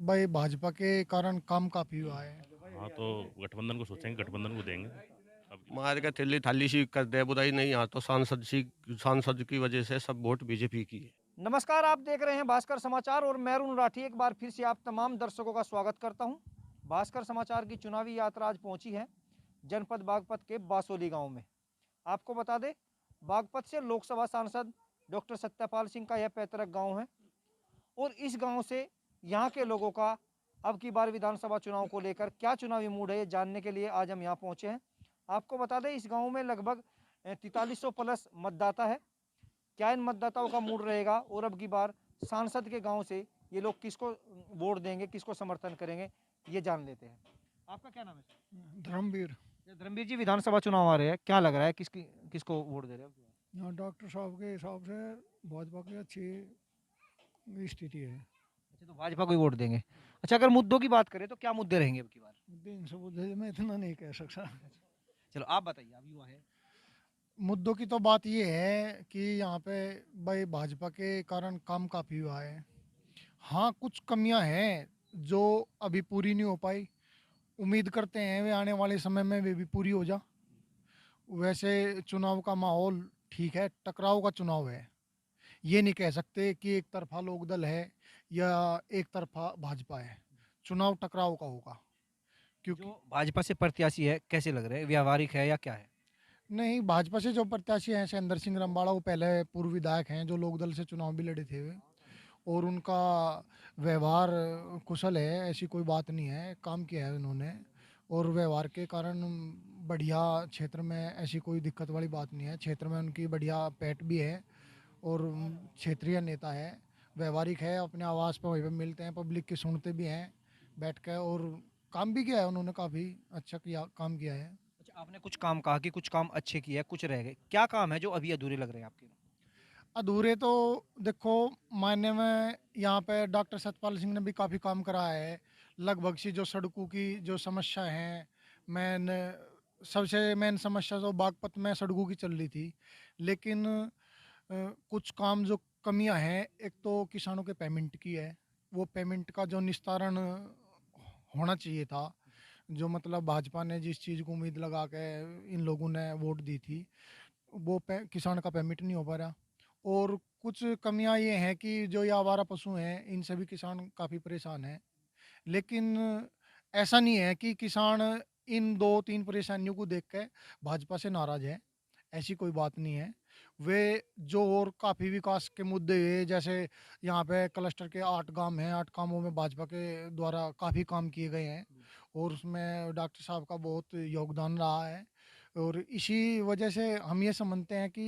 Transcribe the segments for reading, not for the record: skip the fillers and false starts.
भाई भाजपा के कारण काम काफी हुआ है। हाँ, तो गठबंधन को सोचेंगे, गठबंधन को देंगे अब की मार के थिल्ली थाली सी कर दे बुराई नहीं, यहाँ तो सांसद की वजह से सब वोट बीजेपी की है। नमस्कार, आप देख रहे हैं भास्कर समाचार और मैं अरुण राठी एक बार फिर से आप तमाम दर्शकों का स्वागत करता हूं। भास्कर समाचार की चुनावी यात्रा आज पहुंची है जनपद बागपत के बासोली गांव में। आपको बता दें, बागपत से लोकसभा सांसद डॉक्टर सत्यपाल सिंह का यह पैतृक गांव है और इस गांव से यहां के लोगों का अब की बार विधानसभा चुनाव को लेकर क्या चुनावी मूड है, ये जानने के लिए आज हम यहाँ पहुंचे हैं। आपको बता दें, इस गाँव में लगभग 4300 प्लस मतदाता है। क्या इन मतदाताओं का मूड रहेगा और अब की बार सांसद के गांव से ये लोग किसको वोट देंगे, किसको समर्थन करेंगे, ये जान लेते हैं। आपका क्या नाम है सर? धर्मवीर। धर्मवीर जी, विधानसभा चुनाव आ रहे हैं, क्या लग रहा है किसको वोट दे रहे हो? यहाँ डॉक्टर साहब के हिसाब से भाजपा की अच्छी स्थिति है। अच्छा, तो भाजपा को ही वोट देंगे। अच्छा, अगर मुद्दों की बात करें तो क्या मुद्दे रहेंगे अब की बार? मुद्दे इन सब मुद्दे मैं इतना नहीं कह सकता। चलो आप बताइए, आप युवा है। मुद्दों की तो बात ये है कि यहाँ पे भाई भाजपा के कारण काम काफी हुआ है। हाँ, कुछ कमियां हैं जो अभी पूरी नहीं हो पाई। उम्मीद करते हैं वे आने वाले समय में वे भी पूरी हो जा। वैसे चुनाव का माहौल ठीक है, टकराव का चुनाव है। ये नहीं कह सकते कि एक तरफा लोकदल है या एक तरफा भाजपा है। चुनाव टकराव का होगा क्योंकि जो भाजपा से प्रत्याशी है कैसे लग रहे हैं, व्यावहारिक है या क्या है? नहीं, भाजपा से जो प्रत्याशी हैं शैलेंद्र सिंह रंबाड़ा, वो पहले पूर्व विधायक हैं जो लोकदल से चुनाव भी लड़े थे वे। और उनका व्यवहार कुशल है, ऐसी कोई बात नहीं है, काम किया है उन्होंने। और व्यवहार के कारण बढ़िया क्षेत्र में ऐसी कोई दिक्कत वाली बात नहीं है। क्षेत्र में उनकी बढ़िया पैठ भी है और क्षेत्रीय नेता है, व्यवहारिक है, अपने आवास पर वहीं पर मिलते हैं, पब्लिक की सुनते भी हैं बैठ कर। और काम भी किया है उन्होंने, काफ़ी अच्छा किया, काम किया है। अच्छा, आपने कुछ काम कहा कि कुछ काम अच्छे किए हैं, कुछ रह गए, क्या काम है जो अभी अधूरे लग रहे हैं आपके? अधूरे तो देखो, मायने में यहाँ पे डॉक्टर सतपाल सिंह ने भी काफ़ी काम करा है। लगभग सी जो सड़कों की जो समस्या है, मेन सबसे मेन समस्या तो बागपत में सड़कों की चल रही थी। लेकिन कुछ काम जो कमियां हैं, एक तो किसानों के पेमेंट की है। वो पेमेंट का जो निस्तारण होना चाहिए था, जो मतलब भाजपा ने जिस चीज़ को उम्मीद लगा के इन लोगों ने वोट दी थी, वो किसान का पेमेंट नहीं हो पा रहा। और कुछ कमियां ये हैं कि जो ये आवारा पशु हैं, इनसे भी किसान काफ़ी परेशान हैं। लेकिन ऐसा नहीं है कि किसान इन 2-3 परेशानियों को देख के भाजपा से नाराज़ है, ऐसी कोई बात नहीं है। वे जो और काफ़ी विकास के मुद्दे हैं, जैसे यहाँ पे क्लस्टर के 8 गाँव हैं, 8 गाँवों में भाजपा के द्वारा काफ़ी काम किए गए हैं और उसमें डॉक्टर साहब का बहुत योगदान रहा है। और इसी वजह से हम ये समझते हैं कि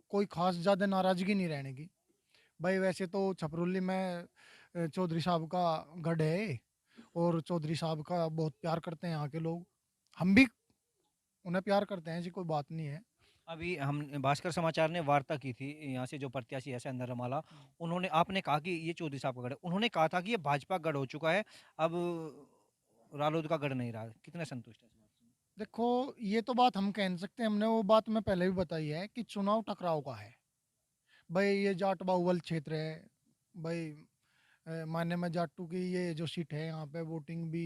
कोई ख़ास ज़्यादा नाराज़गी नहीं रहने की। भाई वैसे तो छपरुल्ली में चौधरी साहब का गढ़ है और चौधरी साहब का बहुत प्यार करते हैं यहाँ के लोग। हम भी उन्हें प्यार करते हैं, ऐसी कोई बात नहीं है। अभी हम भास्कर समाचार ने वार्ता की थी यहाँ से जो प्रत्याशी है सैंदर रमाला, उन्होंने, आपने कहा कि ये चौधरी साहब का गढ़ है, उन्होंने कहा था कि ये भाजपा गढ़ हो चुका है, अब रालोद का गढ़ नहीं रहा। कितने संतुष्ट है इस बात से? देखो, ये तो बात हम कह नहीं सकते, हमने वो बात मैं पहले भी बताई है कि चुनाव टकराव का है। भाई ये जाट बाहुबल क्षेत्र है। भाई मान्य में जाटू की ये जो सीट है, यहाँ पे वोटिंग भी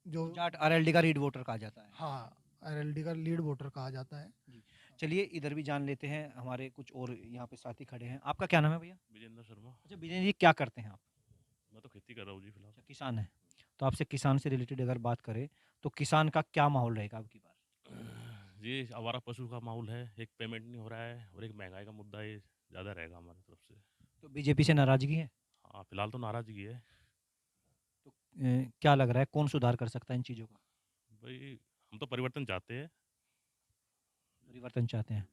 जो, तो जाट आरएलडी का रीड वोटर कहा जाता है। हाँ, आरएलडी का लीड वोटर कहा जाता है। जी। चलिए इधर भी जान लेते हैं, हमारे कुछ और यहाँ पे साथी खड़े हैं। आपका क्या नाम है भैया? विजेंद्र शर्मा। अच्छा विजय जी, क्या करते हैं आप? मैं तो खेती कर रहा हूँ जी फिलहाल। अच्छा, किसान है। तो आपसे किसान से रिलेटेड अगर बात करें तो किसान का क्या माहौल रहेगा अब की बार? ये आवारा पशु का माहौल है, एक पेमेंट नहीं हो रहा है और एक महंगाई का मुद्दा ये ज़्यादा रहेगा हमारी तरफ से। तो बीजेपी से नाराजगी है? हाँ, फिलहाल तो नाराज़गी है। तो क्या लग रहा है कौन सुधार कर सकता है इन चीज़ों का? भाई हम तो परिवर्तन चाहते हैं। परिवर्तन चाहते हैं।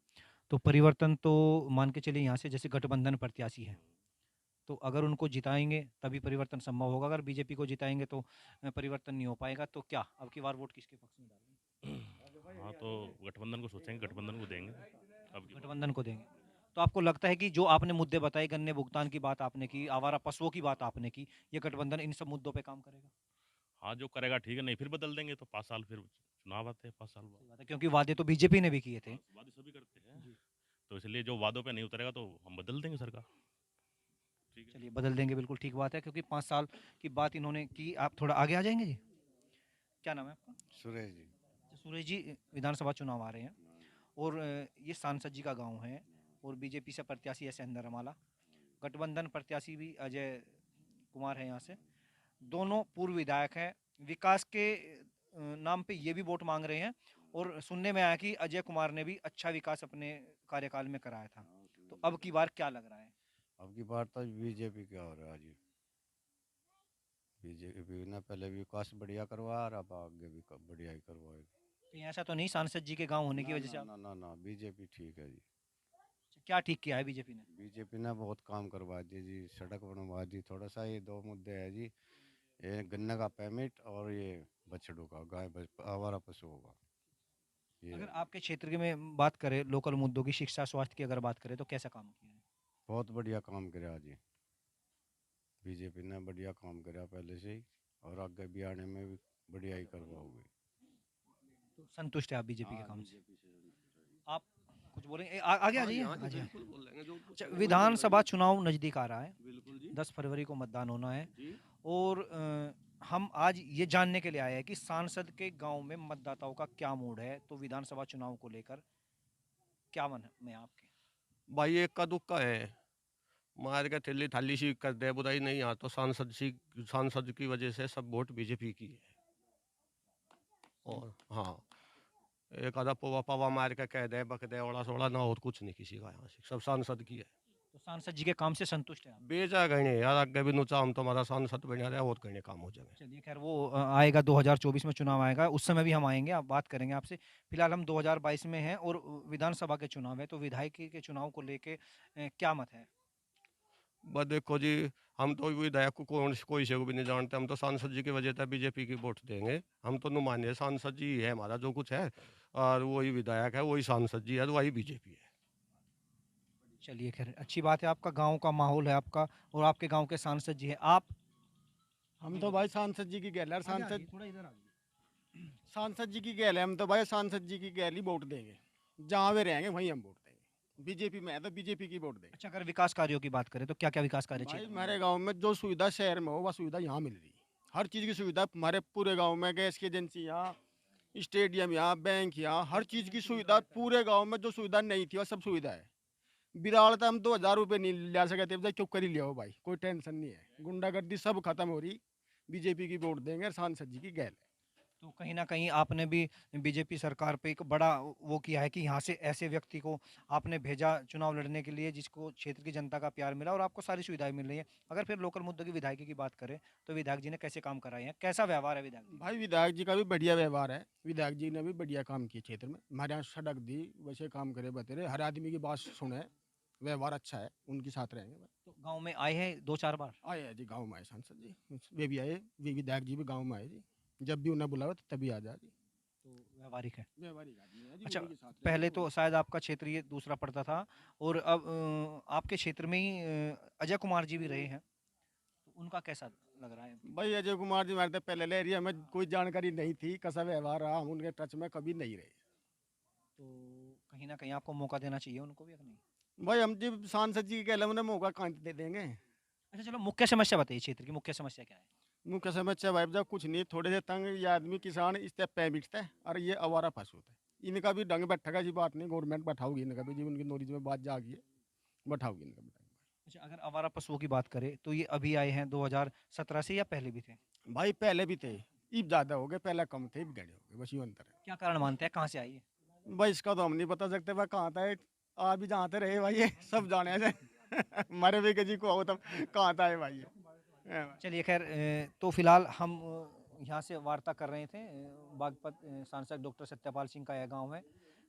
तो परिवर्तन तो मान के चलिए यहाँ से जैसे गठबंधन प्रत्याशी है, तो अगर उनको जिताएँगे तभी परिवर्तन संभव होगा, अगर बीजेपी को जिताएँगे तो परिवर्तन नहीं हो पाएगा, तो क्या अब की बार वोट किसके पक्ष में डालेंगे? हाँ, तो गठबंधन को सोचेंगे, गठबंधन को देंगे अब की बार। गठबंधन को देंगे। तो आपको लगता है कि जो आपने मुद्दे बताए, गन्ने भुगतान की बात आपने की, आवारा पशुओं की बात आपने की, ये गठबंधन इन सब मुद्दों पे काम करेगा? हाँ, जो करेगा ठीक है, नहीं फिर बदल देंगे, तो 5 साल फिर चुनाव आते हैं 5 साल बाद। सही बात है, क्योंकि वादे तो बीजेपी ने भी किए थे। हाँ, वादे सभी करते हैं। तो इसलिए जो वादों पे नहीं उतरेगा तो हम बदल देंगे सरकार। ठीक है। चलिए बदल देंगे, बिल्कुल ठीक बात है, क्योंकि 5 साल की बात इन्होंने की। आप थोड़ा आगे आ जाएँगे जी? क्या नाम है आपका? सुरेश जी। अच्छा, सुरेश जी, विधानसभा चुनाव आ रहे हैं और ये सांसद जी का गाँव है और बीजेपी से प्रत्याशी है सेंधर रमाला, गठबंधन प्रत्याशी भी अजय कुमार है यहाँ से। दोनों पूर्व विधायक हैं, विकास के नाम पे ये भी वोट माँग रहे हैं और सुनने में आया कि अजय कुमार ने भी अच्छा विकास अपने कार्यकाल में कराया था। तो अब की बार क्या लग रहा है? अब की बार तो बीजेपी क्या हो रहा है जी। बीजेपी ने पहले भी विकास बढ़िया करवाया और अब आगे भी बढ़िया ही करवाएगी। कहीं ऐसा तो नहीं सांसद जी के गाँव होने की ना वजह से ना आप ना ना ना बीजेपी ठीक है जी। क्या ठीक किया है बीजेपी ने? बीजेपी ने बहुत काम करवा दिया जी, सड़क बनवा दी। थोड़ा सा ये दो मुद्दे है जी, ये गन्ने का परमिट और ये बछड़ों का, आवारा पशुओं का, ये अगर है। आपके क्षेत्र के में बात करें लोकल मुद्दों की, शिक्षा, स्वास्थ्य की अगर बात करें तो कैसा काम किया है? बहुत बढ़िया काम कराया जी। बीजेपी ने बढ़िया काम कराया पहले से ही, और आगे भी आने में भी बढ़िया ही करवाओगे। तो संतुष्ट है आप बीजेपी के हाँ, काम से? बीजेपी से संतुष्ट है। आप कुछ बोलेंगे? आगे आ हाँ जी, जाइए, हाँ जी, आ जाइए। बिल्कुल बोल लेंगे जो कुछ अच्छा, है, वही विधानसभा बोलेंगे। चुनाव नज़दीक आ रहा है, बिल्कुल जी। 10 फरवरी को मतदान होना है जी। और हम आज ये जानने के लिए आए हैं कि सांसद के गांव में मतदाताओं का क्या मूड है, तो विधानसभा चुनाव को लेकर क्या मन में है आपके? भाई एक का दुक्का है, मार के थैली थाली सी कर दे बुराई नहीं, यहाँ तो सांसद की वजह से सब वोट बीजेपी की है। और हाँ, एक आधा पौवा पावा मार के कह दे बक दे ओड़ा सोड़ा ना, और कुछ नहीं किसी का, यहाँ से सब सांसद की है। तो सांसद जी के काम से संतुष्ट है आप? बेचा गए यार, आगे भी नुचा हम तो हमारा सांसद बना रहे और कहीं काम हो जाए। चलिए खैर, वो आएगा 2024 में चुनाव आएगा, उस समय भी हम आएंगे, आप बात करेंगे आपसे। फिलहाल हम 2022 में हैं और विधानसभा के चुनाव है, तो विधायकी के चुनाव को लेके क्या मत है? बस देखो जी, हम तो विधायक को कोई से को भी नहीं जानते, हम तो सांसद जी की वजह से बीजेपी की वोट देंगे। हम तो नुमाइंदे सांसद जी है, हमारा जो कुछ है, और वही विधायक है, वही सांसद जी है, तो वही बीजेपी है। चलिए खैर, अच्छी बात है, आपका गांव का माहौल है आपका और आपके गांव के सांसद जी हैं। आप हम तो भाई सांसद जी की गैल है, सांसद थोड़ा इधर आ जाइए। सांसद जी की गैल है। हम तो भाई सांसद जी की गैल ही वोट देंगे, जहाँ वे रहेंगे वहीं हम वोट देंगे। बीजेपी में है तो बीजेपी की वोट देंगे। अच्छा, अगर विकास कार्यों की बात करें तो क्या क्या विकास कार्य भाई क्षेत्र में हमारे गांव में जो सुविधा शहर में हो वह सुविधा यहाँ मिल रही है। हर चीज़ की सुविधा हमारे पूरे गांव में, गैस की एजेंसी यहाँ, स्टेडियम यहाँ, बैंक यहाँ, हर चीज़ की सुविधा पूरे गांव में। जो सुविधा नहीं थी वह सब सुविधा है। बिराड़ तो हम 2000 रुपये नहीं ले सके थे, क्यों कर ही लिया हो भाई, कोई टेंशन नहीं है। गुंडागर्दी सब खत्म हो रही। बीजेपी की वोट देंगे और सांसद जी की गैल है। तो कहीं ना कहीं आपने भी बीजेपी सरकार पे एक बड़ा वो किया है कि यहाँ से ऐसे व्यक्ति को आपने भेजा चुनाव लड़ने के लिए जिसको क्षेत्र की जनता का प्यार मिला और आपको सारी सुविधाएं मिल रही हैं। अगर फिर लोकल मुद्दों की विधायकी की बात करें तो विधायक जी ने कैसे काम कराए हैं, कैसा व्यवहार है विधायक जी? भाई विधायक जी का भी बढ़िया व्यवहार है। विधायक जी ने भी बढ़िया काम किया क्षेत्र में। हमारे यहाँ सड़क दी, वैसे काम करे बतेरे, हर आदमी की बात सुने, व्यवहार अच्छा है, उनके साथ रहेंगे भाई। तो गाँव में आए हैं 2-4 बार? आए हैं जी, गाँव में आए सांसद जी, वे भी आए, विधायक जी भी गाँव में आए जी। जब भी उन्हें बुलाओ तो तभी आ जाए जी। तो व्यवहारिक है। व्यवहारिक आदमी है जी, अच्छा, उन्हीं के साथ रहेंगे। पहले तो शायद आपका क्षेत्र ये दूसरा पड़ता था और अब आपके क्षेत्र में ही अजय कुमार जी भी रहे हैं, तो उनका कैसा लग रहा है? भाई अजय कुमार जी हमारे तो पहले ले रही, हमें कोई जानकारी नहीं थी, कैसा व्यवहार रहा, हम उनके टच में कभी नहीं रहे। तो कहीं ना कहीं आपको मौका देना चाहिए उनको भी, नहीं? भाई हम जी सांसद जी के कहले उन्हें मौका कहाँ दे देंगे। अच्छा चलो, मुख्य समस्या बताइए, क्षेत्र की मुख्य समस्या क्या है? मुख्य समस्या भाई जब कुछ नहीं, थोड़े से तंग ये आदमी किसान इस पे बिकता है और ये आवारा पशु होता है। इनका भी ढंग बैठेगा जी, बात नहीं, गवर्नमेंट बैठाओगी इनका भी जी, उनकी नॉलेज में बात जागी है, बैठाओगी इनका भी। अच्छा, अगर आवारा पशुओं की बात करें तो ये अभी आए हैं 2017 से या पहले भी थे? भाई पहले भी थे, अब ज़्यादा हो गए, पहले कम थे, अब गड़े हो गए, बस यूँ अंतर है। क्या कारण मानते हैं, कहाँ से आई है? भाई इसका तो हम नहीं बता सकते, भाई कहाँ था आ भी जहाँ से रहे भाई, ये सब जाने से हमारे भी जी को हो तब कहाँ था है भाई ये। चलिए खैर, तो फिलहाल हम यहाँ से वार्ता कर रहे थे। बागपत सांसद डॉक्टर सत्यपाल सिंह का यह गांव है।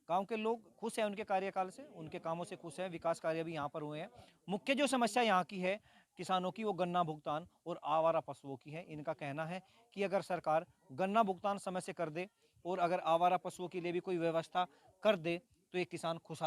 गांव के लोग खुश हैं उनके कार्यकाल से, उनके कामों से खुश हैं, विकास कार्य भी यहाँ पर हुए हैं। मुख्य जो समस्या यहाँ की है किसानों की, वो गन्ना भुगतान और आवारा पशुओं की है। इनका कहना है कि अगर सरकार गन्ना भुगतान समय से कर दे और अगर आवारा पशुओं के लिए भी कोई व्यवस्था कर दे तो ये किसान खुश